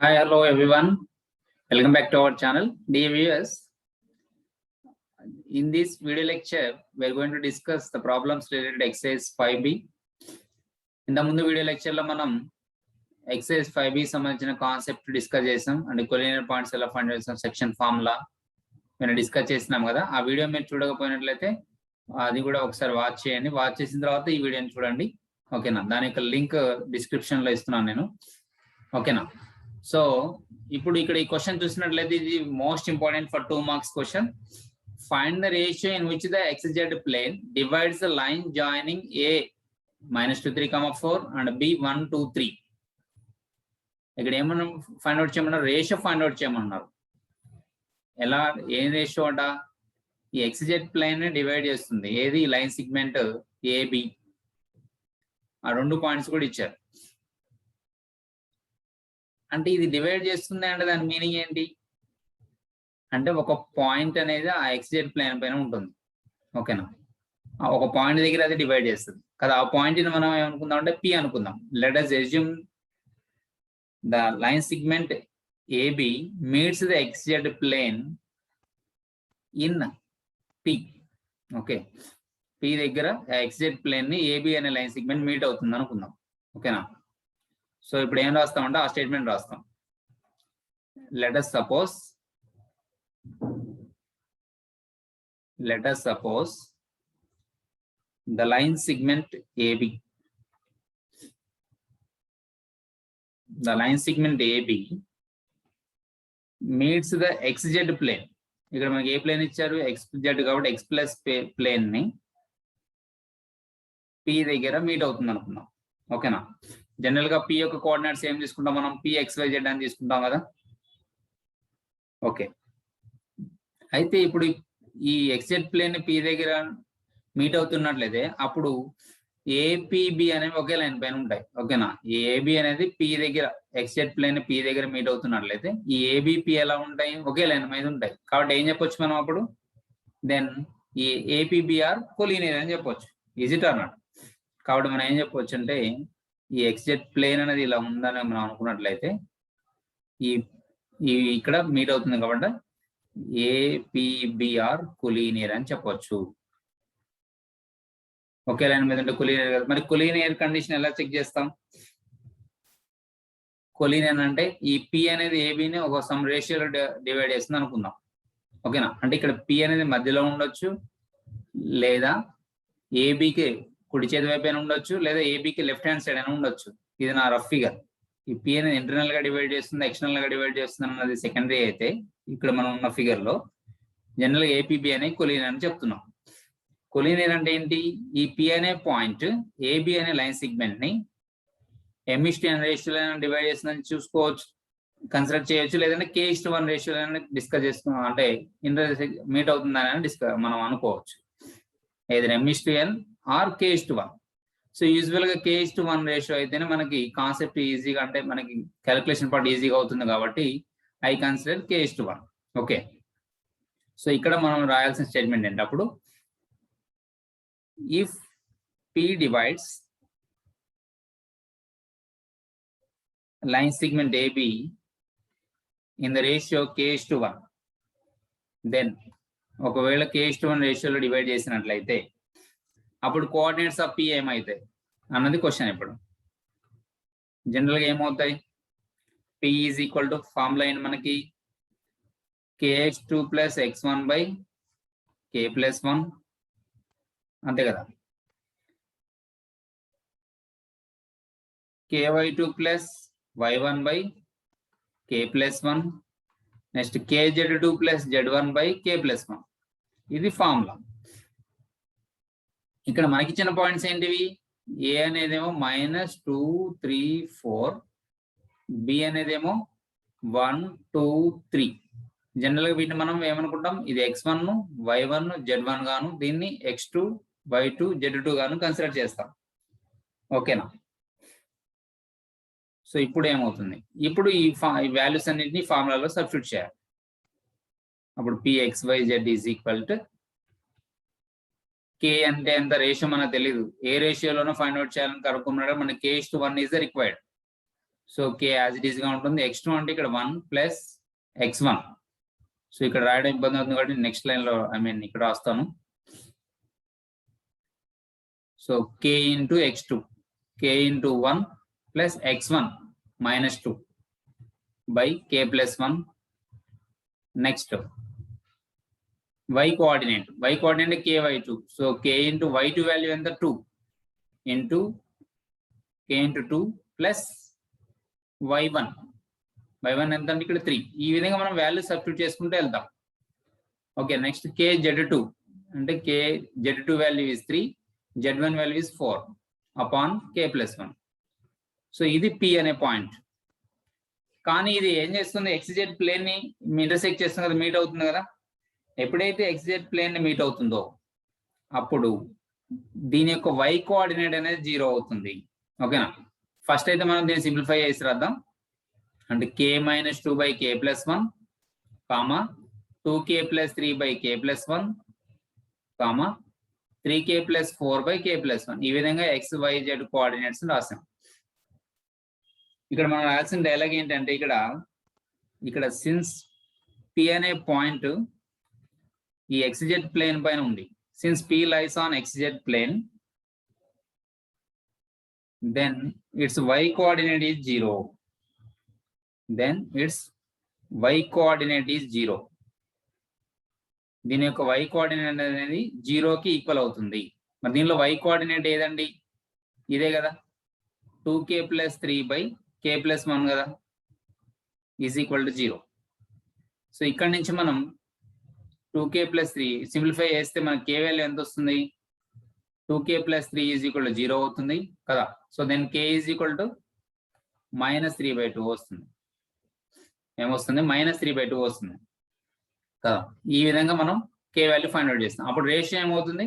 Hi, hello everyone. Welcome back to our channel. Dear viewers, in this video lecture, we are going to discuss the problems related to exercise 5B. In the ముందు video lecture లో మనం exercise 5B సంబంధించిన concept discuss చేసాం and collinear points ఎలా find చేసాం section formula మేము discuss చేసినాం కదా. ఆ వీడియో మీరు చూడకపోయినట్లయితే అది కూడా ఒకసారి వాచ్ చేయండి. వాచ్ చేసిన తర్వాత ఈ వీడియోని చూడండి. ఓకేనా, దాని యొక్క లింక్ డిస్క్రిప్షన్ లో ఇస్తున్నాను నేను. ఓకేనా, సో ఇప్పుడు ఇక్కడ ఈ క్వశ్చన్ చూసినట్లయితే ఇది most important for 2 marks question. Find the ratio in which the XZ plane divides the line joining A -2 3, 4 and B 1 2 3. ఇక్కడ ఏమన్నా ఫైండ్ అవుట్ చేయమన్నారు, రేషియో ఫైండ్ అవుట్ చేయమన్నారు. ఎలా, ఏం రేషియో అట? ఈ XZ ప్లేన్ ని డివైడ్ చేస్తుంది ఏది? Line segment AB. ఆ 2 పాయింట్స్ కూడా ఇచ్చారు. అంటే ఇది డివైడ్ చేస్తుంది అంటే దాని మీనింగ్ ఏంటి అంటే ఒక పాయింట్ అనేది ఆ XZ ప్లేన్ పైన ఉంటుంది. ఓకేనా, ఒక పాయింట్ దగ్గర అది డివైడ్ చేస్తుంది కదా. ఆ పాయింట్ ని మనం ఏమనుకుందాం అంటే P అనుకుందాం. Let us assume the line segment AB meets the XZ plane in P. Okay, P దగ్గర XZ ప్లేన్ ని AB అనే లైన్ సెగ్మెంట్ మీట్ అవుతుంది అనుకుందాం. ఓకేనా, సో ఇప్పుడు ఏం రాస్తామంటే ఆ స్టేట్మెంట్ రాస్తాం. let us suppose the line segment AB meets the XZ plane. ఇక్కడ మనకి ఏ ప్లేన్ ఇచ్చారు? XZ కాబట్టి X ప్లస్ ప్లేన్ ని P దగ్గర మీట్ అవుతుంది అనుకుందాం. ఓకేనా, జనరల్ గా P యొక్క కోఆర్డినేట్స్ ఏం తీసుకుంటాం మనం? PXYZ అని తీసుకుంటాం కదా. ఓకే, అయితే ఇప్పుడు ఈ XZ ప్లేన్ P దగ్గర మీట్ అవుతున్నట్లయితే అప్పుడు APB అనేవి ఒకే లైన్ పైన ఉంటాయి. ఓకేనా, ఈ AB అనేది P దగ్గర XZ ప్లేన్ P దగ్గర మీట్ అవుతున్నట్లయితే ఈ ABP ఎలా ఉంటాయి? ఒకే లైన్ మీద ఉంటాయి. కాబట్టి ఏం చెప్పొచ్చు మనం అప్పుడు? దెన్ ఈ APBR కొలీనియర్ అని చెప్పొచ్చు. Is it or not? కాబట్టి మనం ఏం చెప్పొచ్చు అంటే ఈ XZ ప్లేన్ అనేది ఇలా ఉందని మనం అనుకున్నట్లయితే ఈ ఇక్కడ మీట్ అవుతుంది కాబట్టి APBR కొలీనియర్ అని చెప్పొచ్చు. ఒకే లైన్ మీద ఉంటే కొలీనియర్ కదా. మరి కొలీనియర్ కండిషన్ ఎలా చెక్ చేస్తాం? కొలీనియర్ అంటే ఈ P అనేది AB ని ఒక సమ్ రేషియోలో డివైడ్ చేస్తుంది అనుకుందాం. ఓకేనా, అంటే ఇక్కడ P అనేది మధ్యలో ఉండొచ్చు, లేదా ABకి కుడి చేతి వైపు ఉండొచ్చు, లేదా ABకి లెఫ్ట్ హ్యాండ్ సైడ్ అయినా ఉండొచ్చు. ఇది నా రఫ్ ఫిగర్. ఈ P అనేది ఇంటర్నల్ గా డివైడ్ చేస్తుంది, ఎక్స్టర్నల్ గా డివైడ్ చేస్తుంది అన్నది సెకండరీ. అయితే ఇక్కడ మనం ఉన్న ఫిగర్ లో జనరల్ గా APB అనే కొలీనియర్ అని చెప్తున్నాం. కొలీనియర్ అంటే ఏంటి? ఈ P అనే పాయింట్ AB అనే లైన్ సెగ్మెంట్ ని M:n రేషియోలో డివైడ్ చేస్తుందని చూసుకోవచ్చు, కన్సిడర్ చేయొచ్చు, లేదంటే K:1 రేషియోలో డిస్కస్ చేసుకున్నాం అంటే మీట్ అవుతుందని మనం అనుకోవచ్చు. ఏదైనా M:n are K:1. So usual గా K:1 రేషియో అయితేనే మనకి కాన్సెప్ట్ ఈజీగా, అంటే మనకి క్యాలిక్యులేషన్ పార్ట్ ఈజీగా అవుతుంది కాబట్టి I consider K:1. Okay, so ఇక్కడ మనం రాయాల్సిన స్టేట్మెంట్ ఏంటి అప్పుడు? If P divides line segment AB in the ratio K:1, then ఒకవేళ K:1 రేషియోలో డివైడ్ చేసినట్లయితే అప్పుడు కోఆర్డినేట్స్ ఆఫ్ P ఏమవుతాయి అన్నది క్వశ్చన్. ఇప్పుడు జనరల్ గా ఏమవుతాయి? P is equal to formula ఏంటి మనకి? KX2 + X1 / K+1 అంతే కదా. KY2 + Y1 / K+1 next KZ2 + Z1 / K+1. ఇది ఫార్ములా. ఇక్కడ మనకి ఇచ్చిన పాయింట్స్ ఏంటివి? A అనేదేమో -2 3 4, B అనేదేమో 1 2 3. జనరల్ గా వీటిని మనం ఏమనుకుంటాం? ఇది X1 Y1 Z1 గాను, దీన్ని X2 Y2 Z2 గాను కన్సిడర్ చేస్తాం. ఓకేనా, సో ఇప్పుడు ఏమవుతుంది? ఇప్పుడు ఈ వాల్యూస్ అన్నింటినీ ఫార్ములాలో సబ్స్టిట్యూట్ చేయాలి. అప్పుడు PXYZ is equal to K అంటే ఎంత రేషియో మనకు తెలియదు. ఏ రేషియోలోనో ఫైండ్ అవుట్ చేయాలని కనుక్కున్నాడో మనకి K:1 is the required. So k as it is గా ఉంటుంది. x2 అంటే ఇక్కడ 1 ప్లస్ x1. సో ఇక్కడ రాయడం ఇబ్బంది అవుతుంది కాబట్టి నెక్స్ట్ లైన్ లో ఇక్కడ రాస్తాను. So k into x2, k into 1 plus x1 minus 2 by k plus 1. Next y coordinate, k y2. So k into y2 value ఎంత 2 into k into 2 plus y1 ఎంత అంటే ఇక్కడ 3. ఈ విధంగా మనం వాల్యూ సబ్స్టిట్యూట్ చేసుకుంటూ వెళ్తాం. ఓకే, నెక్స్ట్ k z2 అంటే k z2 value is 3, z1 value is 4 upon k plus 1. So ఇది p అనే పాయింట్. కానీ ఇది ఏం చేస్తుంది, xz ప్లేన్ ని ఇంటర్సెక్ట్ చేస్తుంది కదా, మీట్ అవుతుంది కదా. ఎప్పుడైతే xz ప్లేన్ ని మీట్ అవుతుందో అప్పుడు దీని యొక్క y కోఆర్డినేట్ అనేది 0 అవుతుంది. ఓకేనా, ఫస్ట్ అయితే మనం దీన్ని సింప్లిఫై చేసి రాద్దాం. అంటే k minus 2 by k plus 1 comma 2k plus 3 by k plus 1 comma 3k plus 4 by k plus 1. ఈ విధంగా x y z కోఆర్డినేట్స్ రాసాం. ఇక్కడ మనం రాసిన డైలాగ్ ఏంటంటే ఇక్కడ సిన్స్ p అనే పాయింట్ ఈ xz ప్లేన్ పైన ఉంది. Since p lies on xz plane, then its y coordinate is 0. Then its y coordinate is 0. దీని యొక్క y కోఆర్డినేట్ అనేది 0కి ఈక్వల్ అవుతుంది. మరి దీనిలో y కోఆర్డినేట్ ఏదండి, ఇదే కదా, 2k plus 3 by k plus 1 కదా, ఈజ్ ఈక్వల్ టు 0. సో ఇక్కడ నుంచి మనం 2k ప్లస్ 3 సింప్లిఫై చేస్తే మనకి k వాల్యూ ఎంత వస్తుంది, 2k plus 3 is equal to 0 అవుతుంది కదా. So then k is equal to minus 3/2 వస్తుంది. ఏమొస్తుంది, మైనస్ 3/2 వస్తుంది కదా. ఈ విధంగా మనం k వాల్యూ ఫైండ్ అవుట్ చేస్తాం. అప్పుడు రేషియో ఏమవుతుంది,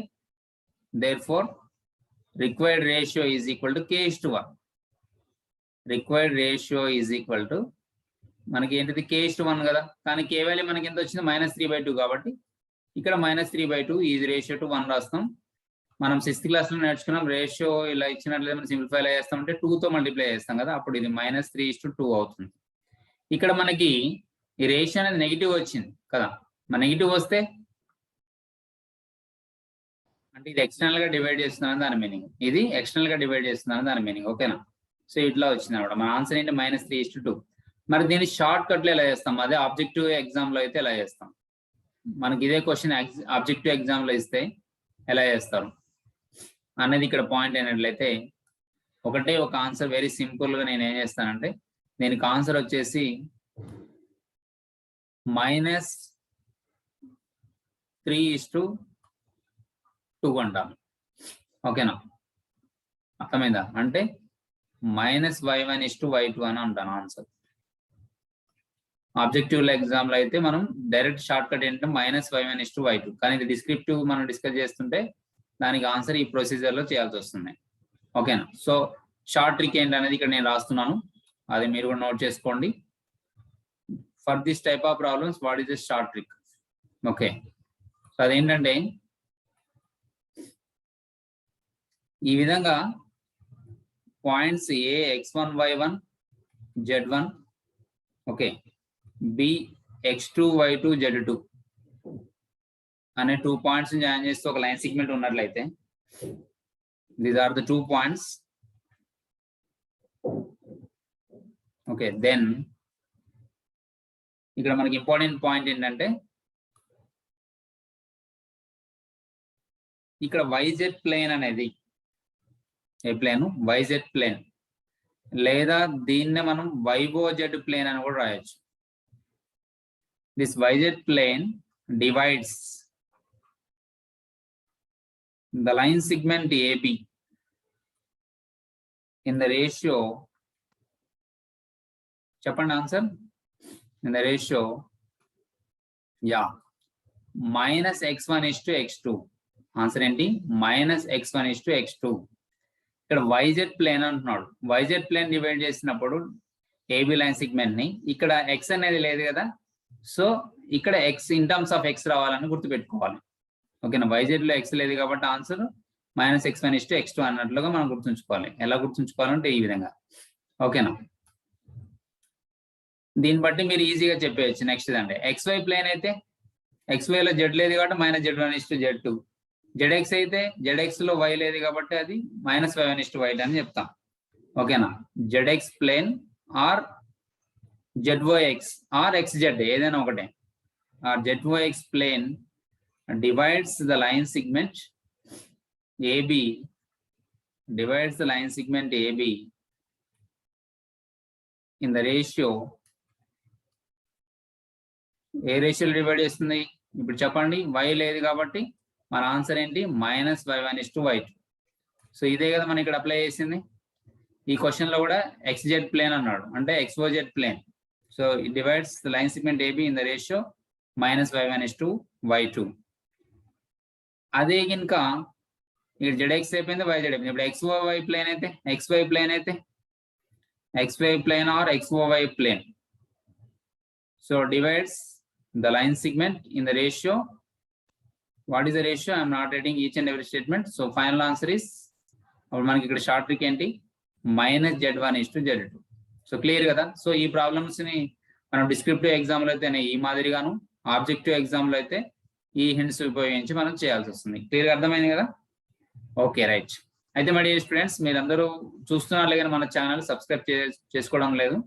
therefore required ratio is equal to k:1. Required ratio is equal to మనకి ఏంటిది k:1 కదా. కానీ k వాల్యూ మనకి ఎంత వచ్చింది, మైనస్ 3/2 కాబట్టి ఇక్కడ మైనస్ 3/2 ఈజ్ రేషియో టు 1 రాస్తాం. మనం 6th క్లాస్ లో నేర్చుకున్నాం, రేషియో ఇలా ఇచ్చినట్లయితే మనం సింప్లిఫై ఎలా చేస్తామంటే 2తో మల్టిప్లై చేస్తాం కదా, అప్పుడు ఇది మైనస్ 3:2 అవుతుంది. ఇక్కడ మనకి ఈ రేషియో అనేది నెగిటివ్ వచ్చింది కదా. మన నెగిటివ్ వస్తే అంటే ఇది ఎక్స్టర్నల్ గా డివైడ్ చేస్తున్నాను దాని మీనింగ్, ఇది ఎక్స్టర్నల్ గా డివైడ్ చేస్తున్నాను దాని మీనింగ్. ఓకేనా, సో ఇట్లా వచ్చింది అనమాట. మన ఆన్సర్ ఏంటి, మైనస్ 3:2. మరి దీన్ని షార్ట్ కట్ లో ఎలా చేస్తాం, అదే ఆబ్జెక్టివ్ ఎగ్జామ్ లో అయితే ఎలా చేస్తాం. మనకి ఇదే క్వశ్చన్ ఆబ్జెక్టివ్ ఎగ్జామ్ లో ఇస్తే ఎలా చేస్తారు అనేది ఇక్కడ పాయింట్ అయినట్లయితే ఒకటే ఒక ఆన్సర్, వెరీ సింపుల్ గా నేను ఏం చేస్తానంటే దీనికి ఆన్సర్ వచ్చేసి మైనస్ 3:2 అంటాను. ఓకేనా, అర్థమైందా, అంటే మైనస్ y1:y2 అని అంటాను ఆన్సర్. ఆబ్జెక్టివ్ ఎగ్జామ్ లో అయితే మనం డైరెక్ట్ షార్ట్ కట్ ఏంటంటే మైనస్ y1:y2. కానీ ఇది డిస్క్రిప్టివ్ మనం డిస్కస్ చేస్తుంటే దానికి ఆన్సర్ ఈ ప్రొసీజర్ లో చేయాల్సి వస్తుంది. ఓకేనా, సో షార్ట్ ట్రిక్ ఏంటనేది ఇక్కడ నేను రాస్తున్నాను, అది మీరు కూడా నోట్ చేసుకోండి. For this type of problems what is the short trick. Okay, so అదేంటంటే ఈ విధంగా పాయింట్స్ ఏ x1 y1 z1, okay, B x2 y2 z2 అనే 2 పాయింట్స్ జాయిన్ చేస్తే ఒక లైన్ సెగ్మెంట్ ఉన్నట్లయితే these are the 2 points. Okay, then ఇక్కడ మనకి important point ఏంటంటే ఇక్కడ YZ ప్లేన్ అనేది ఏ ప్లేన్, YZ ప్లేన్, లేదా దీన్నే మనం YOZ ప్లేన్ అని కూడా రాయొచ్చు. This YZ plane divides the line segment AB in the ratio, చెప్పండి answer, in the ratio minus x1:x2. Answer ఏంటి, మైనస్ x1:x2. ఇక్కడ YZ ప్లేన్ అంటున్నాడు. YZ ప్లేన్ డివైడ్ చేసినప్పుడు AB లైన్ సెగ్మెంట్ ని, ఇక్కడ x అనేది లేదు కదా, సో ఇక్కడ x in terms of x రావాలని గుర్తుపెట్టుకోవాలి. ఓకేనా, YZ లో x లేదు కాబట్టి ఆన్సర్ మైనస్ x1:x2 అన్నట్లుగా మనం గుర్తుంచుకోవాలి. ఎలా గుర్తుంచుకోవాలంటే ఈ విధంగా. ఓకేనా, దీన్ని బట్టి మీరు ఈజీగా చెప్పేయచ్చు. నెక్స్ట్ అంటే XY ప్లేన్ అయితే XY లో Z లేదు కాబట్టి -Z1:Z2. ZX అయితే ZX లో Y లేదు కాబట్టి అది -Y1:Y2 అని చెప్తాం. ఓకేనా? ZX plane or ZYX or XZ ఏదైనా ఒకటే. Or ZYX plane divides the line segment AB in the ratio ఏ రేషియోలో డివైడ్ చేస్తుంది ఇప్పుడు చెప్పండి. Y లేదు కాబట్టి మన ఆన్సర్ ఏంటి? -Y1:Y2. సో ఇదే కదా మనం ఇక్కడ అప్లై చేసింది. ఈ క్వశ్చన్ లో కూడా XZ ప్లేన్ అన్నాడు, అంటే XYZ plane. So it divides the line segment AB in the ratio -Y1:Y2. అదే కనుక ఇక్కడ ZX అయిపోయింది, YZ అయిపోయింది. ఇప్పుడు XY ప్లేన్ అయితే XY ప్లేన్ అయితే XY plane or XY plane. So divides the line segment in the ratio. What is the ratio? I am not writing each and every statement. So final answer is మనకి ఇక్కడ short trick ఏంటి? -Z1:Z2. So clear కదా? So ఈ problems ని మనం descriptive exam లో అయితే ఈ మాదిరిగాను, ఆబ్జెక్టివ్ ఎగ్జామ్ లో అయితే ఈ హింట్స్ ఉపయోగించి మనం చేయాల్సి వస్తుంది. క్లియర్ గా అర్థమైంది కదా? Okay right. అయితే మై డియర్ స్టూడెంట్స్, మీరందరూ చూస్తున్నారు కానీ మన ఛానల్ సబ్స్క్రైబ్ చేసుకోవడం లేదు.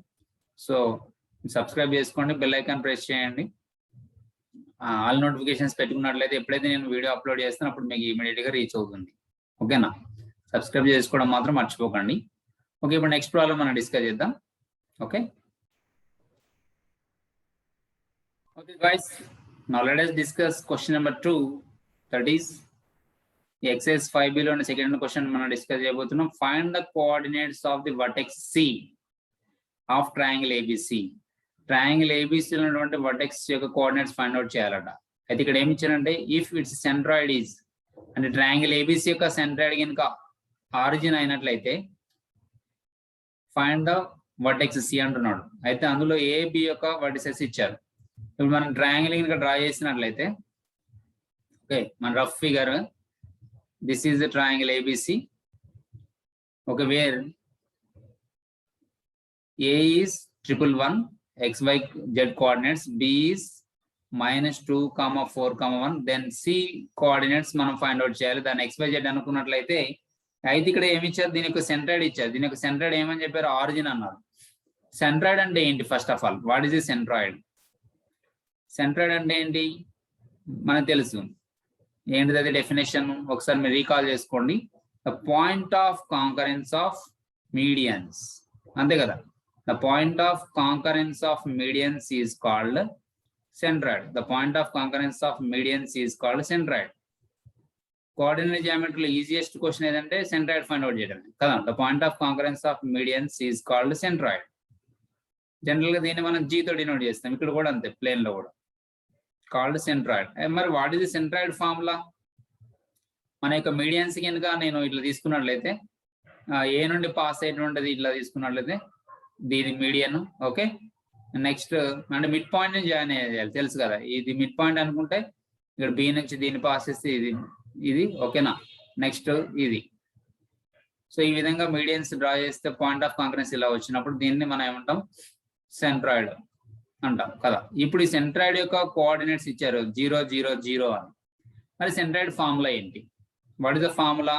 సో సబ్స్క్రైబ్ చేసుకోండి, బెల్ ఐకాన్ ప్రెస్ చేయండి. ఆల్ నోటిఫికేషన్స్ పెట్టుకున్నట్లయితే ఎప్పుడైతే నేను వీడియో అప్లోడ్ చేస్తాను అప్పుడు మీకు ఇమీడియట్ గా రీచ్ అవుతుంది. ఓకేనా? సబ్స్క్రైబ్ చేసుకోవడం మాత్రం మర్చిపోకండి. ఓకే, ఇప్పుడు నెక్స్ట్ ప్రాబ్లం మనం డిస్కస్ చేద్దాం. Okay okay guys, now let us discuss question number 2, that is exercise 5B లోని సెకండ్ క్వశ్చన్ మనం డిస్కస్ చేయబోతున్నాం. Find the coordinates of the vertex C of triangle ABC. Triangle ABC ఉన్నటువంటి vertex యొక్క coordinates find out చేయాలట. అయితే ఇక్కడ ఏమి ఇచ్చారంటే ఇఫ్ ఇట్స్ సెంట్రాయిడ్ ఈజ్, అంటే ట్రయాంగిల్ ఏబిసి యొక్క సెంట్రాయిడ్ కనుక ఆరిజిన్ అయినట్లయితే ఫైండ్ ద వర్టెక్స్ సి అంటున్నాడు. అయితే అందులో ఏబి యొక్క వర్టిసెస్ ఇచ్చారు. ఇప్పుడు మనం ట్రయాంగిల్ కనుక డ్రా చేసినట్లయితే, ఓకే, మన rough figure, this is the triangle ABC. Okay, where A is 111 XYZ coordinates, B is -2, 4, 1. Then C coordinates మనం ఫైండ్ అవుట్ చేయాలి. దాన్ని XYZ అనుకున్నట్లయితే అయితే ఇక్కడ ఏమి ఇచ్చారు? దీని యొక్క సెంట్రాయిడ్ ఇచ్చారు. దీని యొక్క సెంట్రాయిడ్ ఏమని చెప్పారు? ఆరిజిన్ అన్నారు. సెంట్రాయిడ్ అంటే ఏంటి? First of all what is the centroid? Centroid అంటే ఏంటి మనకు తెలుసు. ఏంటిది అది డెఫినేషన్? ఒకసారి మీరు రీకాల్ చేసుకోండి. The point of concurrence of medians, అంతే కదా? The point of concurrence of medians is called centroid. The point of concurrence of medians is called centroid. Coordinate geometry easiest question ఏదంటే centroid find out చేయడం కదా. The point of concurrence of medians is called centroid. General గా దీన్ని మనం G తో denote చేస్తాం. ఇక్కడ కూడా అంతే, ప్లేన్ లో కూడా called centroid. మరి what is the centroid formula? మన యొక్క మీడియన్స్ కనుక నేను ఇట్లా తీసుకున్నట్లయితే, ఏ నుండి పాస్ అయ్యేటువంటిది ఇట్లా తీసుకున్నట్లయితే దీని మీడియన్. ఓకే, నెక్స్ట్ అంటే మిడ్ పాయింట్ నుంచి జాయిన్ అయ్యేది తెలుసు కదా. ఇది మిడ్ పాయింట్ అనుకుంటే ఇక్కడ బి నుంచి దీన్ని పాస్ చేస్తే ఇది ఓకేనా. నెక్స్ట్ ఇది. సో ఈ విధంగా మీడియన్స్ డ్రా చేస్తే పాయింట్ ఆఫ్ కాంకరెన్స్ ఇలా వచ్చినప్పుడు దీన్ని మనం ఏమంటాం? సెంట్రాయిడ్ అంటాం కదా. ఇప్పుడు ఈ సెంట్రాయిడ్ యొక్క కోఆర్డినేట్స్ ఇచ్చారు 0, 0, 0 అని. మరి సెంట్రాయిడ్ ఫార్ములా ఏంటి? What is the formula?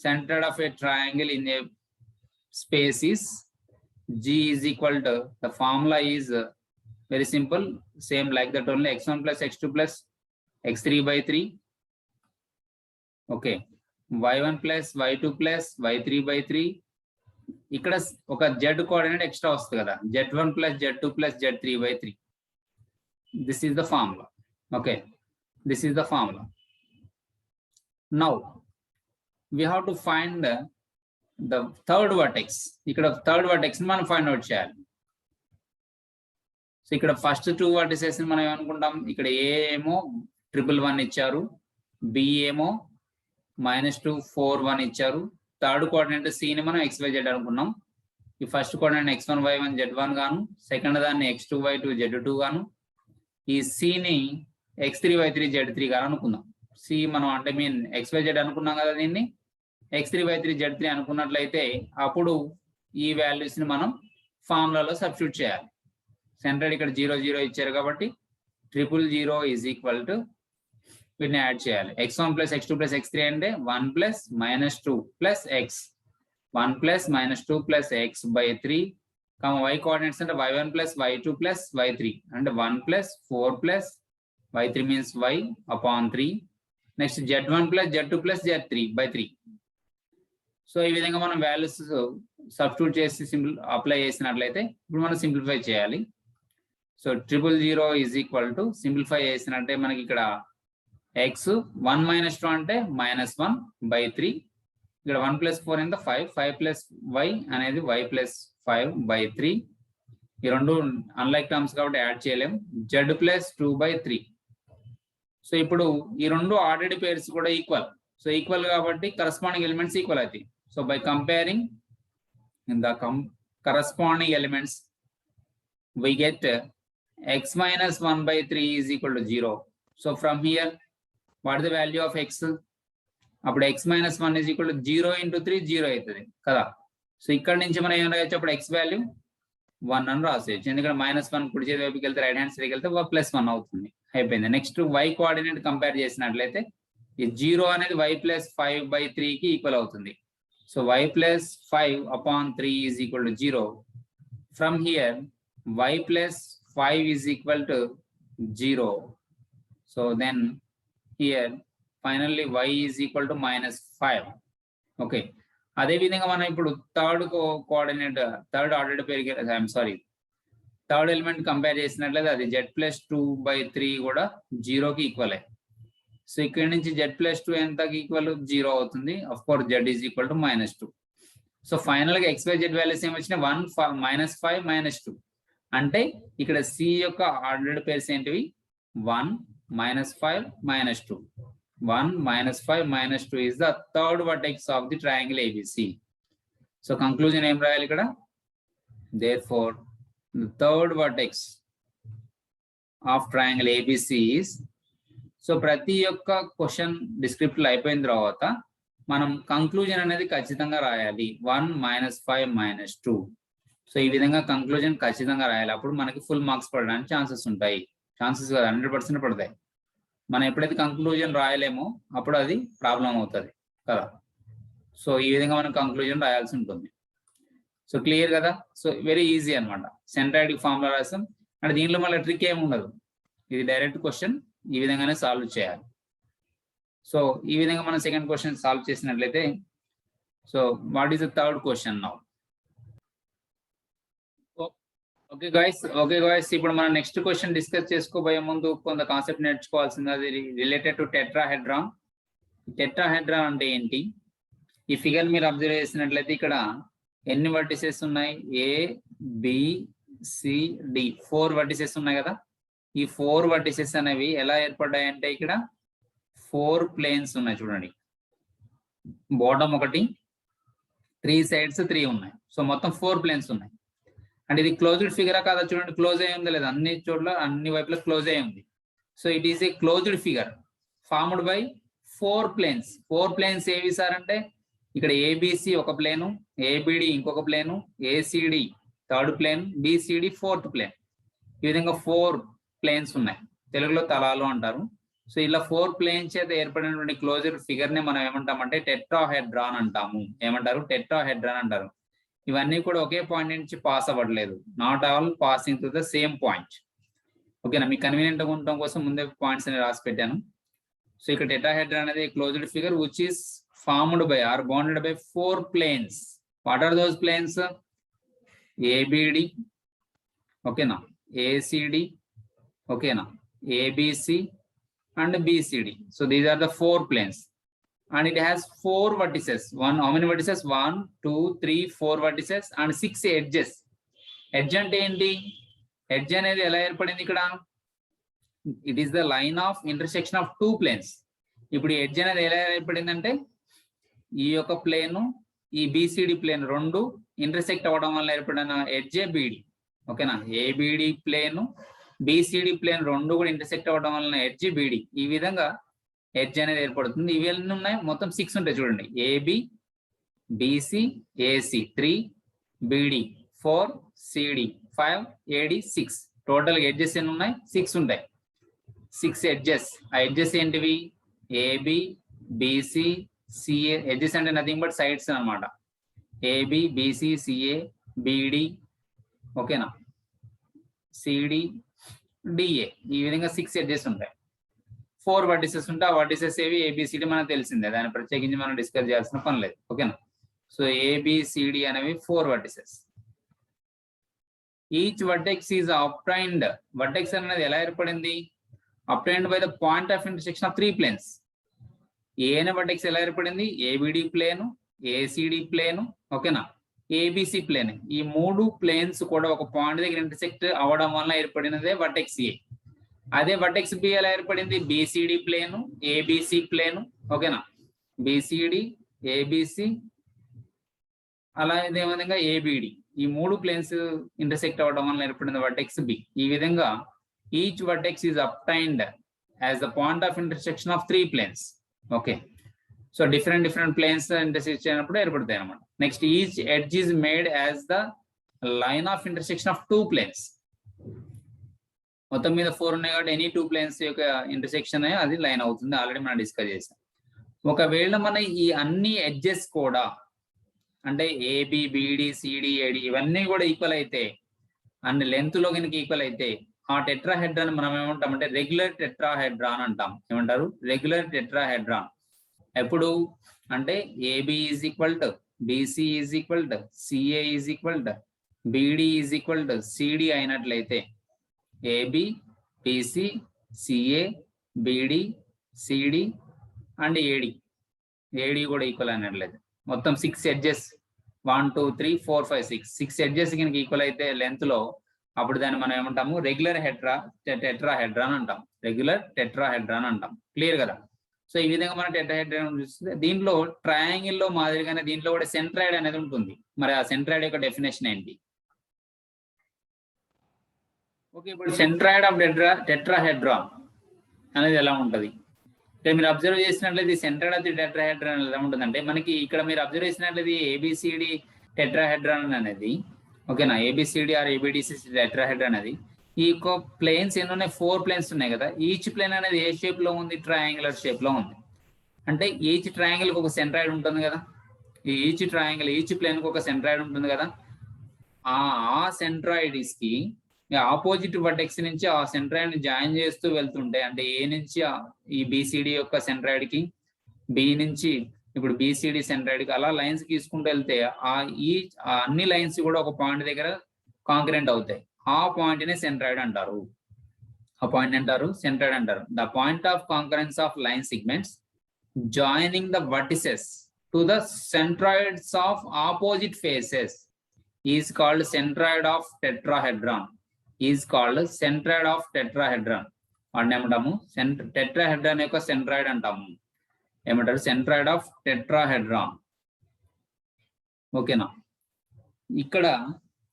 Centroid of a triangle in a space is G is equal to, the formula is very simple, same like that only, x1 plus x2 plus x3 by 3. Okay, y1 plus y2 plus y3 by 3. ఇక్కడ ఒక z coordinate extra వస్తుంది కదా, z1 plus z2 plus z3 by 3. This is the formula. Okay, this is the formula. Now we have to find the third vertex. ఇక్కడ third vertex ని మనం find out చేయాలి. So ఇక్కడ first 2 vertices ని మనం ఏమనుకుంటాం? ఇక్కడ ఏ ఏమో 111 ఇచ్చారు, బి ఏమో -2, 4, 1 ఇచ్చారు. థర్డ్ కోఆర్డినేట్ సి ని మనం XYZ అనుకున్నాం. ఈ first coordinate x1, y1, z1 గాను, సెకండ్ దాన్ని x2, y2, z2 గాను, ఈ సి ని x3, y3, z3 గాను అనుకుందాం. సి మనం అంటే మీన్ XYZ అనుకున్నాం కదా, దీన్ని x3, y3, z3 అనుకున్నట్లయితే అప్పుడు ఈ వాల్యూస్ ని మనం ఫార్ములాలో సబ్స్టిట్యూట్ చేయాలి. సెంటర్డ్ ఇక్కడ 0 0 ఇచ్చారు కాబట్టి 000 ఈజ్ ఈక్వల్ టు వీటిని యాడ్ చేయాలి. x1 plus x2 plus x3 అంటే 1 plus minus 2 plus X 1 plus minus 2 plus X by 3 y coordinates అంటే y1 plus y2 plus y3 అంటే 1 plus 4 plus y3 means y upon 3. Next z1 plus z2 plus z3 by 3. So ఈ విధంగా మనం values substitute చేసి apply చేసినట్లయితే ఇప్పుడు మనం simplify చేయాలి. So 000 is equal to simplify చేసినట్టే మనకి ఇక్కడ x 1 మైనస్ 2 అంటే -1 బై 3. ఇక్కడ 1 ప్లస్ 4 ఎంత 5 5 ప్లస్ y అనేది y ప్లస్ 5 బై 3. ఈ రెండు అన్లైక్ టర్మ్స్ కాబట్టి యాడ్ చేయలేం. z plus 2 by 3. సో ఇప్పుడు ఈ రెండు ఆర్డర్డ్ పేర్స్ కూడా ఈక్వల్. సో ఈక్వల్ కాబట్టి కరస్పాండింగ్ ఎలిమెంట్స్ ఈక్వల్ అవుతాయి. So by comparing the corresponding elements we get x minus 1 by 3 is equal to 0. So from here, what is the value of x? అప్పుడు x minus 1 is equal to 0 into 3 0 అవుతుంది కదా. So ఇక్కడ నుంచి మనం ఏం రాయొచ్చు, అప్పుడు x వాల్యూ 1 అని రాసేయచ్చు. ఎందుకంటే -1 కుడి చేతి వైపుకి వెళ్తే రైట్ హ్యాండ్ సైడ్కి వెళ్తే +1 అవుతుంది. అయిపోయింది. నెక్స్ట్ y కోఆర్డినేట్ కంపేర్ చేసినట్లయితే ఈ 0 అనేది y ప్లస్ 5 బై 3 కి ఈక్వల్ అవుతుంది. So y plus 5 upon 3 is equal to 0. From here y plus 5 is equal to 0. So then here finally y is equal to -5. Okay, అదే విధంగా మనం ఇప్పుడు third coordinate third ordered pair third element compare చేసినట్లయితే అది z plus 2 by 3 కూడా 0కి equal. So ఇక్కడ నుంచి z ప్లస్ 2 ఎంతకి ఈక్వల్ 0 అవుతుంది. Of course z is equal to -2. So final గా xyz వాల్యూస్ ఏమొచ్చినాయి 1 -5 -2. అంటే ఇక్కడ c యొక్క ఆర్డర్డ్ పేర్స్ ఏంటివి 1 -5 -2. 1 -5 -2 is the third vertex of the triangle ABC. So conclusion ఏం రాయాలి ఇక్కడ, therefore the third vertex of triangle ABC is. So ప్రతి ఒక్క క్వశ్చన్ డిస్క్రిప్ట్ అయిపోయిన తర్వాత మనం కంక్లూజన్ అనేది ఖచ్చితంగా రాయాలి 1 -5 -2. సో ఈ విధంగా కంక్లూజన్ ఖచ్చితంగా రాయాలి. అప్పుడు మనకి ఫుల్ మార్క్స్ పడడానికి ఛాన్సెస్ ఉంటాయి. ఛాన్సెస్ 100% పడతాయి. మనం ఎప్పుడైతే కంక్లూజన్ రాయలేమో అప్పుడు అది ప్రాబ్లం అవుతుంది కదా. సో ఈ విధంగా మనం కంక్లూజన్ రాయాల్సి ఉంటుంది. సో క్లియర్ కదా. సో వెరీ ఈజీ అనమాట. సెంట్రాయిడ్ ఫార్ములా రాసాం అంటే దీనిలో మళ్ళీ ట్రిక్ ఏమి ఉండదు. ఇది డైరెక్ట్ క్వశ్చన్ ఈ విధంగానే సాల్వ్ చేయాలి. సో ఈ విధంగా మనం సెకండ్ క్వశ్చన్ సాల్వ్ చేసినట్లయితే, so what is the third question now? Okay guys ఇప్పుడు మనం నెక్స్ట్ క్వశ్చన్ డిస్కస్ చేసుకోబోయే ముందు కొంత కాన్సెప్ట్ నేర్చుకోవాల్సింది. అది రిలేటెడ్ టు టెట్రాహెడ్రాన్. టెట్రాహెడ్రాన్ అంటే ఏంటి? ఈ ఫిగర్ మీరు అబ్జర్వ్ చేసినట్లయితే ఇక్కడ ఎన్ని వర్టిసెస్ ఉన్నాయి? A B C D 4 vertices ఉన్నాయి కదా. ఈ 4 వర్టిసెస్ అనేవి ఎలా ఏర్పడ్డాయంటే ఇక్కడ 4 ప్లేన్స్ ఉన్నాయి చూడండి. బాటమ్ ఒకటి, 3 సైడ్స్ 3 ఉన్నాయి. సో మొత్తం 4 ప్లేన్స్ ఉన్నాయి. అంటే ఇది క్లోజ్డ్ ఫిగరా కాదా చూడండి. క్లోజ్ అయ్యి ఉంది లేదా, అన్ని చోట్ల అన్ని వైపులా క్లోజ్ అయ్యి ఉంది. So it is a closed figure formed by 4 planes. 4 planes ఏవి సార్ అంటే ఇక్కడ ABC ఒక ప్లేను, ABD ఇంకొక plane, ACD third plane, BCD fourth plane. ఈ విధంగా 4 ప్లేన్స్ ఉన్నాయి. తెలుగులో తలాలు అంటారు. సో ఇలా 4 ప్లేన్స్ చేత ఏర్పడినటువంటి క్లోజ్డ్ ఫిగర్ ని మనం ఏమంటామంటే టెట్రాహెడ్రాన్ అంటాము. ఏమంటారు? టెట్రాహెడ్రాన్ అంటారు. ఇవన్నీ కూడా ఒకే పాయింట్ నుంచి పాస్ అవ్వట్లేదు. Not all passing to the same point. ఓకేనా, మీకు కన్వీనియంట్ గా ఉండటం కోసం ముందే పాయింట్స్ అని రాసి పెట్టాను. సో ఇక్కడ టెట్రాహెడ్రాన్ అనేది closed figure which is formed by or bounded by 4 planes. What are those planes? ABD, ఓకేనా, ACD, ఓకేనా, ABC and BCD. So these are the 4 planes and it has 4 vertices. How many vertices? 1 2 3 4 vertices and 6 edges. Edge అంటే ఏంటి? Edge అనేది ఎలా ఏర్పడింది ఇక్కడ? It is the line of intersection of 2 planes. ఇప్పుడు edge అనేది ఎలా ఏర్పడిందంటే ఈ యొక్క ప్లేను ఈ BCD ప్లేన్ రెండు ఇంటర్సెక్ట్ అవ్వడం వల్ల ఏర్పడిన ఎడ్జే BD. ఓకేనా, ABD ప్లేను BCD ప్లేన్ రెండు కూడా ఇంటర్సెక్ట్ అవ్వడం వలన ఎడ్జ్ BD. ఈ విధంగా ఎడ్జ్ అనేది ఏర్పడుతుంది. ఇవి ఎన్ని ఉన్నాయి? మొత్తం 6 ఉంటాయి చూడండి. AB BC AC 3 BD 4 CD 5 AD 6 total edges ఎన్ని ఉన్నాయి 6 ఉంటాయి 6 ఎడ్జెస్ ఆ ఎడ్జెస్ ఏంటివి AB BC CA ఎడ్జెస్ అంటే నథింగ్ బట్ సైడ్స్ అన్నమాట AB BC CA BD ఓకేనా CD DA ఈ విధంగా 6 ఎడ్జెస్ ఉంటాయి 4 వర్టిసెస్ ఉంటాయి ఆ వర్టిసెస్ ఏవి ABCD మనకు తెలిసిందే దాన్ని ప్రత్యేకించి మనం డిస్కస్ చేయాల్సిన పని లేదు ఓకేనా సో ABCD అనేవి 4 vertices each vertex is obtained vertex అనేది ఎలా ఏర్పడింది obtained by the point of intersection of 3 planes A అనే వర్టెక్స్ ఎలా ఏర్పడింది ABD ప్లేన్ ACD ప్లేన్ ఓకేనా ABC ప్లేన్ ఈ 3 ప్లేన్స్ కూడా ఒక పాయింట్ దగ్గర ఇంటర్సెక్ట్ అవ్వడం వల్ల ఏర్పడినదే వర్టెక్స్ A అదే వర్టెక్స్ B ఎలా ఏర్పడింది BCD ప్లేన్ ABC ప్లేన్ ఓకేనా BCD ABC అలా ఇదే విధంగా ABD ఈ 3 ప్లేన్స్ ఇంటర్సెక్ట్ అవ్వడం వల్ల ఏర్పడిన వర్టెక్స్ B ఈ విధంగా each vertex is obtained as the point of intersection of 3 planes okay so different planes intersect అయినప్పుడు ఏర్పడతాయి అన్నమాట next each edge is made as the line of intersection of 2 planes మొత్తం మీద 4 ఉన్నాయి కాబట్టి ఎనీ 2 ప్లేన్స్ యొక్క ఇంటర్సెక్షన్ అది line అవుతుంది ఆల్రెడీ మనం డిస్కస్ చేసాం ఒకవేళ మన ఈ అన్ని ఎడ్జెస్ కూడా అంటే AB BD CD AD ఇవన్నీ కూడా ఈక్వల్ అయితే అన్ని లెంత్ లో కనుక ఈక్వల్ అయితే ఆ టెట్రాహెడ్రాన్ మనం ఏమంటాం అంటే రెగ్యులర్ టెట్రాహెడ్రాన్ అంటాం ఏమంటారు రెగ్యులర్ టెట్రాహెడ్రాన్ ఎప్పుడు అంటే AB is equal to BC is equal to CA is equal to BD is equal to CD అయినట్లయితే AB BC CA BD CD and AD కూడా ఈక్వల్ అయినట్లయితే మొత్తం 6 ఎడ్జెస్ 1 2 3 4 5 6 ఎడ్జెస్ కనుక equal అయితే లెంత్ లో అప్పుడు దాన్ని మనం ఏమంటాము రెగ్యులర్ టెట్రాహెడ్రాన్ అంటాం రెగ్యులర్ టెట్రాహెడ్రాన్ అంటాం క్లియర్ కదా సో ఈ విధంగా మనం టెట్రాహెడ్రాన్ చూస్తే దీంట్లో ట్రయాంగిల్ లో మాదిరిగానే దీంట్లో కూడా సెంట్రాయిడ్ అనేది ఉంటుంది మరి ఆ సెంట్రాయిడ్ యొక్క డెఫినేషన్ ఏంటి ఓకే ఇప్పుడు సెంట్రాయిడ్ ఆఫ్ టెట్రాహెడ్రాన్ అనేది ఎలా ఉంటది ఇక్కడ మీరు అబ్జర్వ్ చేసినట్లయితే సెంట్రాయిడ్ ఆఫ్ ది టెట్రాహెడ్రాన్ ఎలా ఉంటుందంటే మనకి ఇక్కడ మీరు అబ్జర్వ్ చేసినట్లయితే ABCD టెట్రాహెడ్రాన్ అనేది ఓకేనా ABCD ఆర్ ABDC టెట్రాహెడ్రాన్ అనేది ఈ ప్లేన్స్ ఎన్ని ఉన్నాయి 4 ప్లేన్స్ ఉన్నాయి కదా ఈచ్ ప్లేన్ అనేది ఏ షేప్ లో ఉంది ట్రయాంగులర్ షేప్ లో ఉంది అంటే ఈచ్ ట్రయాంగిల్ కి ఒక సెంట్రాయిడ్ ఉంటుంది కదా ఈచ్ ట్రయాంగిల్ ఈచ్ ప్లేన్ కి ఒక సెంట్రాయిడ్ ఉంటుంది కదా ఆ సెంట్రాయిడ్స్ కి ఆపోజిట్ వర్టెక్స్ నుంచి ఆ సెంట్రాయిడ్ ని జాయిన్ చేస్తూ వెళ్తుంటే అంటే ఏ నుంచి ఈ BCD యొక్క సెంట్రాయిడ్ కి B నుంచి ఇప్పుడు BCD సెంట్రాయిడ్ కి అలా లైన్స్ తీసుకుంటూ వెళ్తే అన్ని లైన్స్ కూడా ఒక పాయింట్ దగ్గర కాంకరెంట్ అవుతాయి ఆ పాయింట్ ని సెంట్రాయిడ్ అంటారు ఆ పాయింట్ అంటారు సెంట్రాయిడ్ అంటారు the point of concurrence of line segments joining the vertices to the సెంట్రాయిడ్స్ of opposite faces is called centroid of tetrahedron is called centroid of tetrahedron వాటిని ఏమంటాము టెట్రాహెడ్రాన్ యొక్క సెంట్రాయిడ్ అంటాము ఏమంటారు సెంట్రాయిడ్ ఆఫ్ టెట్రాహెడ్రాన్ ఓకేనా ఇక్కడ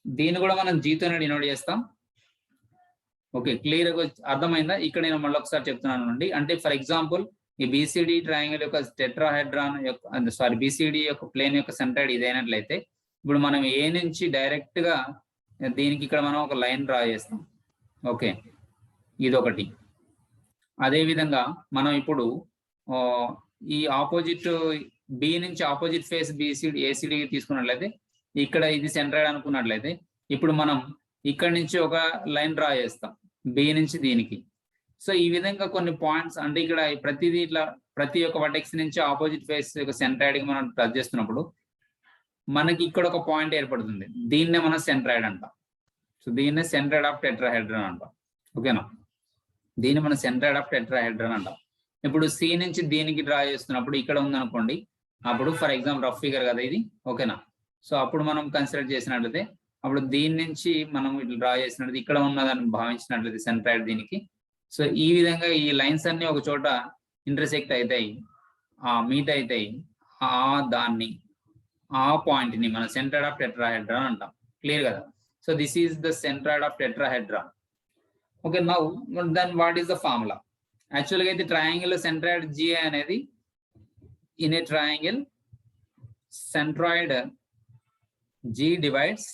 దీన్ని కూడా మనం జీతోనే డినోట్ చేస్తాం ఓకే క్లియర్ గా అర్థమైందా ఇక్కడ నేను మళ్ళీ ఒకసారి చెప్తున్నాను అండి అంటే ఫర్ ఎగ్జాంపుల్ ఈ BCD ట్రయాంగిల్ యొక్క టెట్రాహెడ్రాన్ యొక్క BCD యొక్క ప్లేన్ యొక్క సెంట్రాయిడ్ ఇదైనట్లయితే ఇప్పుడు మనం ఏ నుంచి డైరెక్ట్ గా దీనికి ఇక్కడ మనం ఒక లైన్ డ్రా చేస్తాం ఓకే ఇదొకటి అదే విధంగా మనం ఇప్పుడు ఈ ఆపోజిట్ B నుంచి ఆపోజిట్ ఫేస్ ACD తీసుకున్నట్లయితే ఇక్కడ ఇది సెంట్రాయిడ్ అనుకున్నట్లయితే ఇప్పుడు మనం ఇక్కడ నుంచి ఒక లైన్ డ్రా చేస్తాం B నుంచి దీనికి సో ఈ విధంగా కొన్ని పాయింట్స్ అంటే ఇక్కడ ప్రతిదీ ఇట్లా ప్రతి ఒక్క వర్టెక్స్ నుంచి ఆపోజిట్ ఫేస్ యొక్క సెంట్రాయిడ్ కి మనం టచ్ చేస్తున్నప్పుడు మనకి ఇక్కడ ఒక పాయింట్ ఏర్పడుతుంది దీన్నే మనం సెంట్రాయిడ్ అంటాం సో దీన్నే సెంట్రాయిడ్ ఆఫ్ టెట్రాహెడ్రాన్ అంటాం ఓకేనా దీన్ని మనం సెంట్రాయిడ్ ఆఫ్ టెట్రాహెడ్రాన్ అంటాం ఇప్పుడు C నుంచి దీనికి డ్రా చేస్తున్నప్పుడు ఇక్కడ ఉందనుకోండి అప్పుడు ఫర్ ఎగ్జాంపుల్ రఫ్ ఫిగర్ కదా ఇది ఓకేనా సో అప్పుడు మనం కన్సిడర్ చేసినట్లయితే అప్పుడు దీని నుంచి మనం ఇట్లా డ్రా చేసినట్లయితే ఇక్కడ ఉన్నదాన్ని భావించినట్లయితే సెంట్రాయిడ్ దీనికి సో ఈ విధంగా ఈ లైన్స్ అన్ని ఒక చోట ఇంటర్సెక్ట్ అవుతాయి మీట్ అవుతాయి దాన్ని ఆ పాయింట్ ని మనం సెంట్రాయిడ్ ఆఫ్ టెట్రాహెడ్రాన్ అంటాం క్లియర్ కదా so this is the centroid of tetrahedron okay now then what is the formula యాక్చువల్గా అయితే ట్రయాంగిల్ సెంట్రాయిడ్ G అనేది in a triangle centroid G divides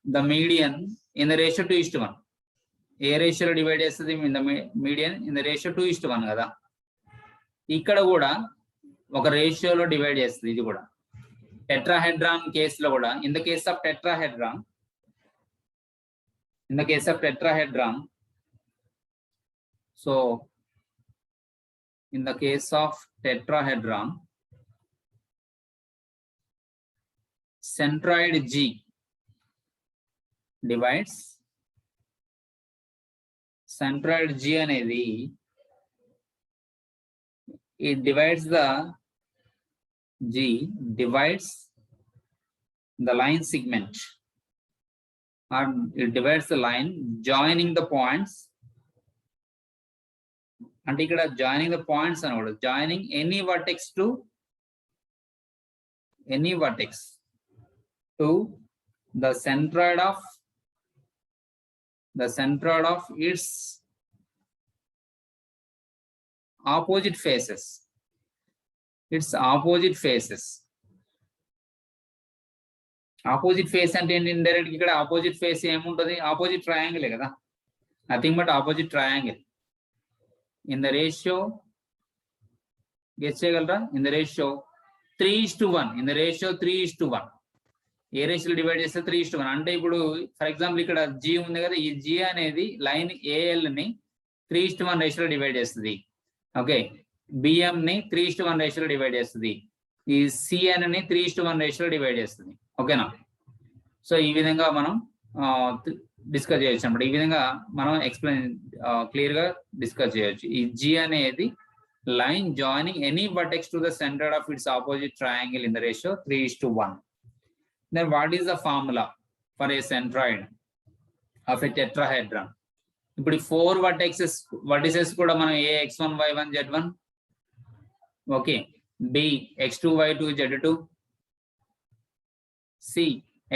the median in the ratio 2:1. ఏ రేషియోలో divide చేస్తుంది median in the ratio 2:1 కదా. ఇక్కడ కూడా ఒక రేషియోలో డివైడ్ చేస్తుంది. ఇది కూడా టెట్రాహెడ్రాన్ కేసులో కూడా in the case of tetrahedron so in the case of tetrahedron, centroid G divides centroid G అనేది it divides the G divides the line segment, or it divides the line joining the points. అంటే ఇక్కడ joining the points అనమాట, joining any vertex to the centroid of its opposite faces. Opposite face అంటే ఏంటి? Indirect ఇక్కడ opposite face ఏముంటది? Opposite ట్రయాంగిలే కదా, nothing but opposite triangle. In the ratio, guess చేయగలరా? In the ratio 3:1. In the ratio 3:1. ఏ రేషియోలో divide చేస్తే 3:1. అంటే ఇప్పుడు ఫర్ ఎగ్జాంపుల్ ఇక్కడ G ఉంది కదా, ఈ G అనేది లైన్ AL ని 3:1 రేషియోలో డివైడ్ చేస్తుంది. ఓకే, BM ని 3:1 రేషియోలో డివైడ్ చేస్తుంది. ఈ CN ని 3:1 రేషియోలో డివైడ్ చేస్తుంది. ఓకేనా? సో ఈ విధంగా మనం డిస్కస్ చేయొచ్చు అన్నమాట. ఈ విధంగా మనం ఎక్స్ప్లెయిన్ క్లియర్ గా డిస్కస్ చేయొచ్చు. ఈ G అనేది line joining any vertex to the centre of its opposite triangle in the ratio 3:1. Then what is the formula for a centroid of a tetrahedron? ఇప్పుడు 4 వర్టిసెస్ కూడా మనం A x1 y1 z1, okay, B x2 y2 z2, C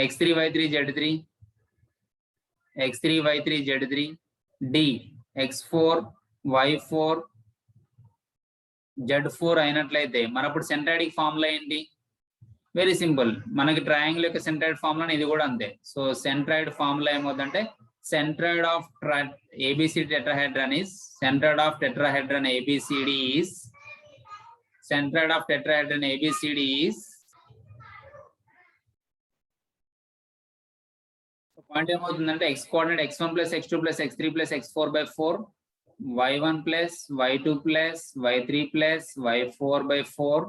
x3 y3 z3, x3 y3 z3, D x4 y4 z4 అయినట్లయితే మనప్పుడు centroid formula ఏంటి? Very simple. మనకి triangle యొక్క centroid formula ఇది కూడా అంతే. సో సెంట్రాయిడ్ ఫార్ములా ఏమవుతుందంటే centroid of ABCD tetrahedron is centroid of tetrahedron ABCD is centroid of tetrahedron ABCD is point ఏమవుతుందంటే x coordinate x1 + x2 + x3 + x4/4 y1 + y2 + y3 + y4/4.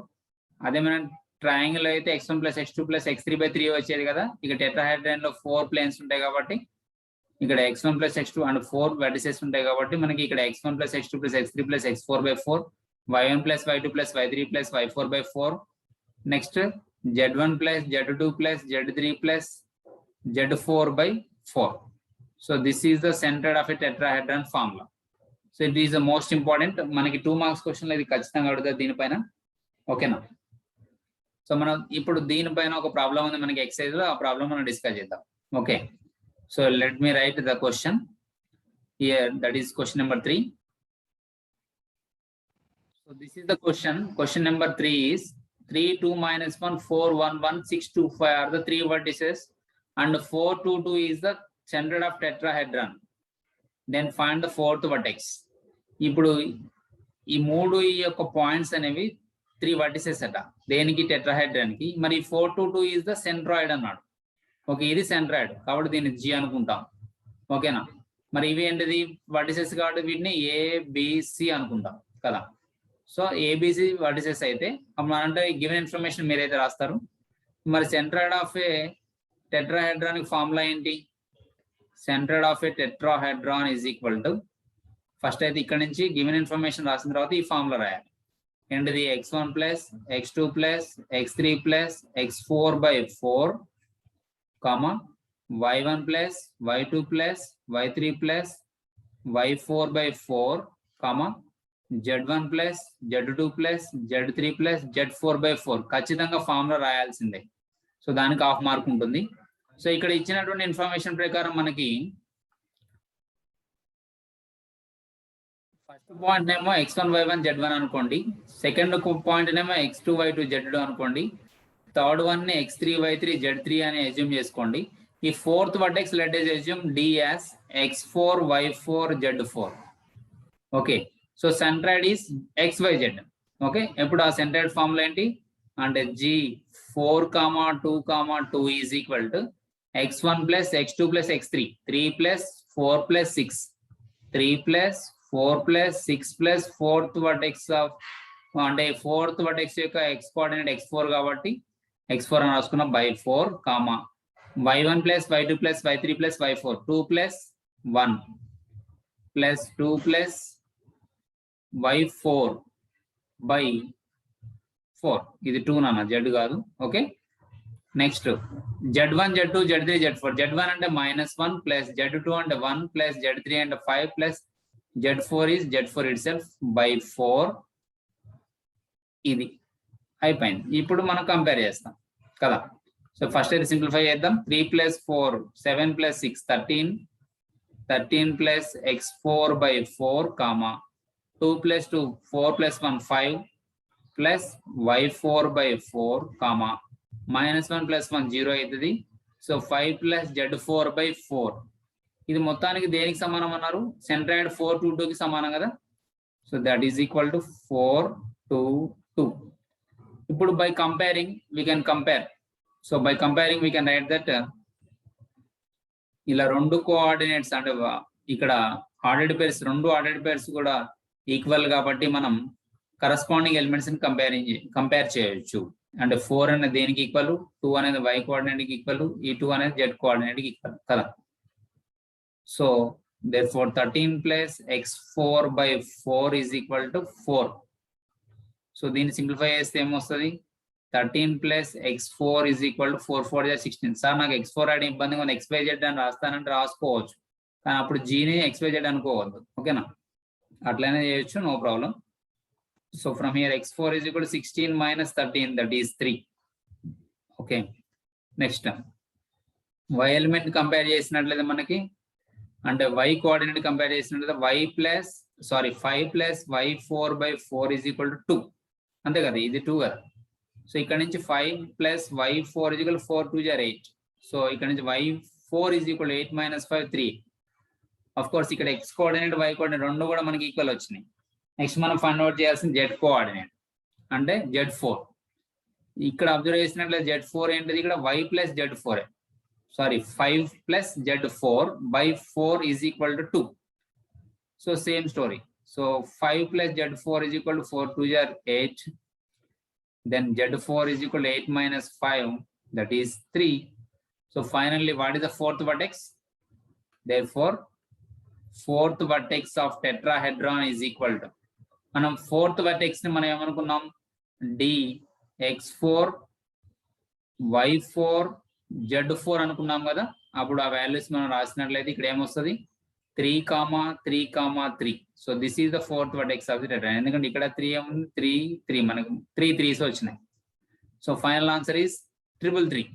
అదే మనం triangle అయితే x1 + x2 + x3/3 వచ్చేది కదా. ఇక tetrahedron లో 4 planes ఉంటాయి కాబట్టి ఇక్కడ x1 + x2 అండ్ 4 వెర్టిసెస్ ఉంటాయి కాబట్టి మనకి ఇక్కడ x1 + x2 + x3 + x4/4, y1 + y2 + y3 + y4/4, next z1 + z2 + z3 + z4/4. So this is the centroid of a tetrahedron formula. So it is the most important. మనకి 2 marks question ఇది ఖచ్చితంగా అడుగుతారు దీనిపైన. ఓకేనా? సో మనం ఇప్పుడు దీనిపైన ఒక ప్రాబ్లం ఉంది మనకి ఎక్సర్సైజ్ లో, ఆ ప్రాబ్లం మనం డిస్కస్ చేద్దాం. Okay, so let me right the question here. That is question number 3. So this is the question number 3 is 3, 2, -1, 4, 1, 1, 6, 2, 5 are the 3 vertices and 4, 2, 2 is the centroid of tetrahedron. Then find the 4th vertex. ఇప్పుడు ఈ యొక్క points అనేవి 3 vertices అట దేనికి? Tetrahedron కి. మరి 4, 2, 2 is the centroid అన్నాడు. Okay, ఇది సెంట్రాయిడ్ కాబట్టి దీన్ని G అనుకుంటాం. ఓకేనా? మరి ఇవి ఏంటిది? వర్టిసెస్ కాబట్టి వీటిని ABC అనుకుంటాం కదా. సో ABC వర్టిసెస్ అయితే మనం అంటే గివెన్ ఇన్ఫర్మేషన్ మీరైతే రాస్తారు. మరి centroid of a tetrahedron formula ఏంటి? Centroid of a tetrahedron is equal to, first అయితే ఇక్కడ నుంచి గివెన్ ఇన్ఫర్మేషన్ రాసిన తర్వాత ఈ ఫార్ములా రాయాలి. ఏంటిది? x1 + x2 + x3 + x4/4, y1 + y2 + y3 + y4/4, z1 + z2 + z3 + z4/4. ఖచ్చితంగా ఫార్ములా రాయాల్సిందే. సో దానికి హాఫ్ మార్క్ ఉంటుంది. సో ఇక్కడ ఇచ్చినటువంటి ఇన్ఫర్మేషన్ ప్రకారం మనకి ఫస్ట్ పాయింట్ ఏమో x1 y1 z1 అనుకోండి, సెకండ్ పాయింట్ ఏమో x2 y2 z2 అనుకోండి, థర్డ్ వన్ ని x3 y3 z3 అని అజ్యూమ్ చేసుకోండి. ఈ fourth vertex let us assume D as x4, y4, z4. Okay, so centroid is xyz. Okay, ఇప్పుడు ఆ centroid ఫార్ములా ఏంటి అంటే G 4, 2, 2 is equal to x1 plus x2 plus x3, 3 plus 4 plus 6, 3 plus 4 plus 6 plus fourth vertex of అంటే fourth vertex యొక్క x coordinate x4 కాబట్టి x4 అని రాసుకున్నాం by 4, comma y1 plus y2 plus y3 plus y4, 2 plus 1 plus 2 plus y4 by 4. ఇది 2 నాన్న, z కాదు. Okay, next z1 z2 z3 z4. z1 అంటే -1 plus z2 అంటే 1 plus z3 అంటే 5 plus z4 is z4 itself by 4. ఇది అయిపోయింది. ఇప్పుడు మనం కంపేర్ చేస్తాం కదా. సో ఫస్ట్ అయితే సింప్లిఫై చేద్దాం. 3 plus 4 7 plus 6 13, 13 plus x4 by 4 comma 2 plus 2 4 plus 1 5 plus y4 by 4 comma -1 plus 1 0 అవుతుంది. So 5 plus z4 by 4. ఇది మొత్తానికి దేనికి సమానం అన్నారు? సెంట్రాయిడ్ 4 2 2 కి సమానం కదా. So that is equal to 4 2 2. ఇప్పుడు by comparing we can compare. So by comparing we can write that ఇలా రెండు కోఆర్డినేట్స్ అంటే ఇక్కడ ఆర్డర్డ్ పేర్స్, రెండు ఆర్డర్డ్ పేర్స్ కూడా ఈక్వల్ కాబట్టి మనం కరస్పాండింగ్ ఎలిమెంట్స్ ని కంపేర్ చేయొచ్చు. అంటే 4 అనేది దేనికి ఈక్వల్, 2 అనేది y కోఆర్డినేట్ కి ఈక్వల్, ఈ 2 అనేది z కోఆర్డినేట్ కి ఈక్వల్ కదా. So therefore 13 plus x4 by 4 is equal to 4. So దీన్ని సింప్లిఫై చేస్తే ఏమొస్తుంది? 13 plus x4 is equal to 4 4 16. Sir నాకు x4 రాయడం ఇబ్బందిగా ఉంది, xyz అని రాస్తానంటే రాసుకోవచ్చు, కానీ అప్పుడు జీని xyz అనుకోవద్దు. ఓకేనా, అట్లనే చేయొచ్చు, no problem. So from here x4 is equal to 16 minus 13, that is 3. Okay, next y element compare చేసినట్లయితే మనకి అంటే y కోఆర్డినేట్ కంపేర్ చేసినట్లయితే 5 plus y4 by 4 is equal to 2. అంతే కదా, ఇది 2 కదా. సో ఇక్కడ నుంచి 5 plus y4 is equal to 4 2 are 8. So ఇక్కడ నుంచి y4 is equal to 8 minus 5 3. Of course ఇక్కడ x కోఆర్డినేట్ y కోఆర్డినేట్ రెండు కూడా మనకి ఈక్వల్ వచ్చినాయి. నెక్స్ట్ మనం ఫైండ్ అవుట్ చేయాల్సిన z కోఆర్డినేట్ అంటే z4. ఇక్కడ అబ్జర్వ్ చేసినట్లయితే z4 ఏంటిది, ఇక్కడ y plus z4, sorry 5 plus z4 by 4 is equal to 2. So same story. So 5 plus z4 is equal to 4 2 are 8. Then z4 is equal to 8 minus 5, that is 3. So finally, what is the fourth vertex? Therefore, fourth vertex of tetrahedron is equal to, మనం fourth vertex ని మనం ఏమనుకున్నాం, d x4 y4 z4 అనుకున్నాం కదా. అప్పుడు ఆ values మనం రాసినట్లయితే ఇక్కడ ఏమొస్తుంది, 3, 3, 3. So this is the fourth vertex of the tetrahedron. ఎందుకంటే ఇక్కడ 3 ఏముంది, 3 3, మనకు 3 3s వచ్చినాయి. So final answer is 333.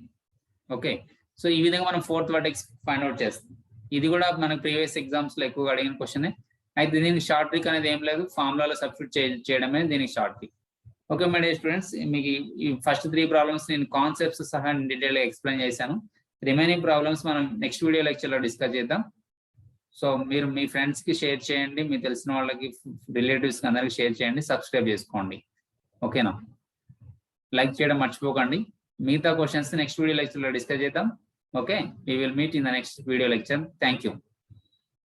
Okay, so ఈ విధంగా మనం ఫోర్త్ వర్టెక్స్ ఫైండ్ అవుట్ చేస్తాం. ఇది కూడా మనకు ప్రీవియస్ ఎగ్జామ్స్ లో ఎక్కువగా అడిగిన క్వశ్చన్. అయితే దీనికి షార్ట్ ట్రిక్ అనేది ఏం లేదు, ఫార్ములాలో సబ్స్టిట్యూట్ చేయడమే దీనికి short trick. Okay my dear students, మీకు ఈ ఫస్ట్ 3 ప్రాబ్లమ్స్ నేను కాన్సెప్ట్స్ సహా డీటెయిల్ గా ఎక్స్ప్లెయిన్ చేశాను. రిమైనింగ్ ప్రాబ్లమ్స్ మనం నెక్స్ట్ వీడియో లెక్చర్ లో డిస్కస్ చేద్దాం. సో మీరు మీ ఫ్రెండ్స్ కి షేర్ చేయండి, మీ తెలిసిన వాళ్ళకి, రిలేటివ్స్ కి అందరికి షేర్ చేయండి, సబ్స్క్రైబ్ చేసుకోండి. ఓకేనా, లైక్ చేయడం మర్చిపోకండి. మిగతా క్వశ్చన్స్ నెక్స్ట్ వీడియో లెక్చర్ లో డిస్కస్ చేద్దాం. Okay, we will meet in the next video lecture. Thank you.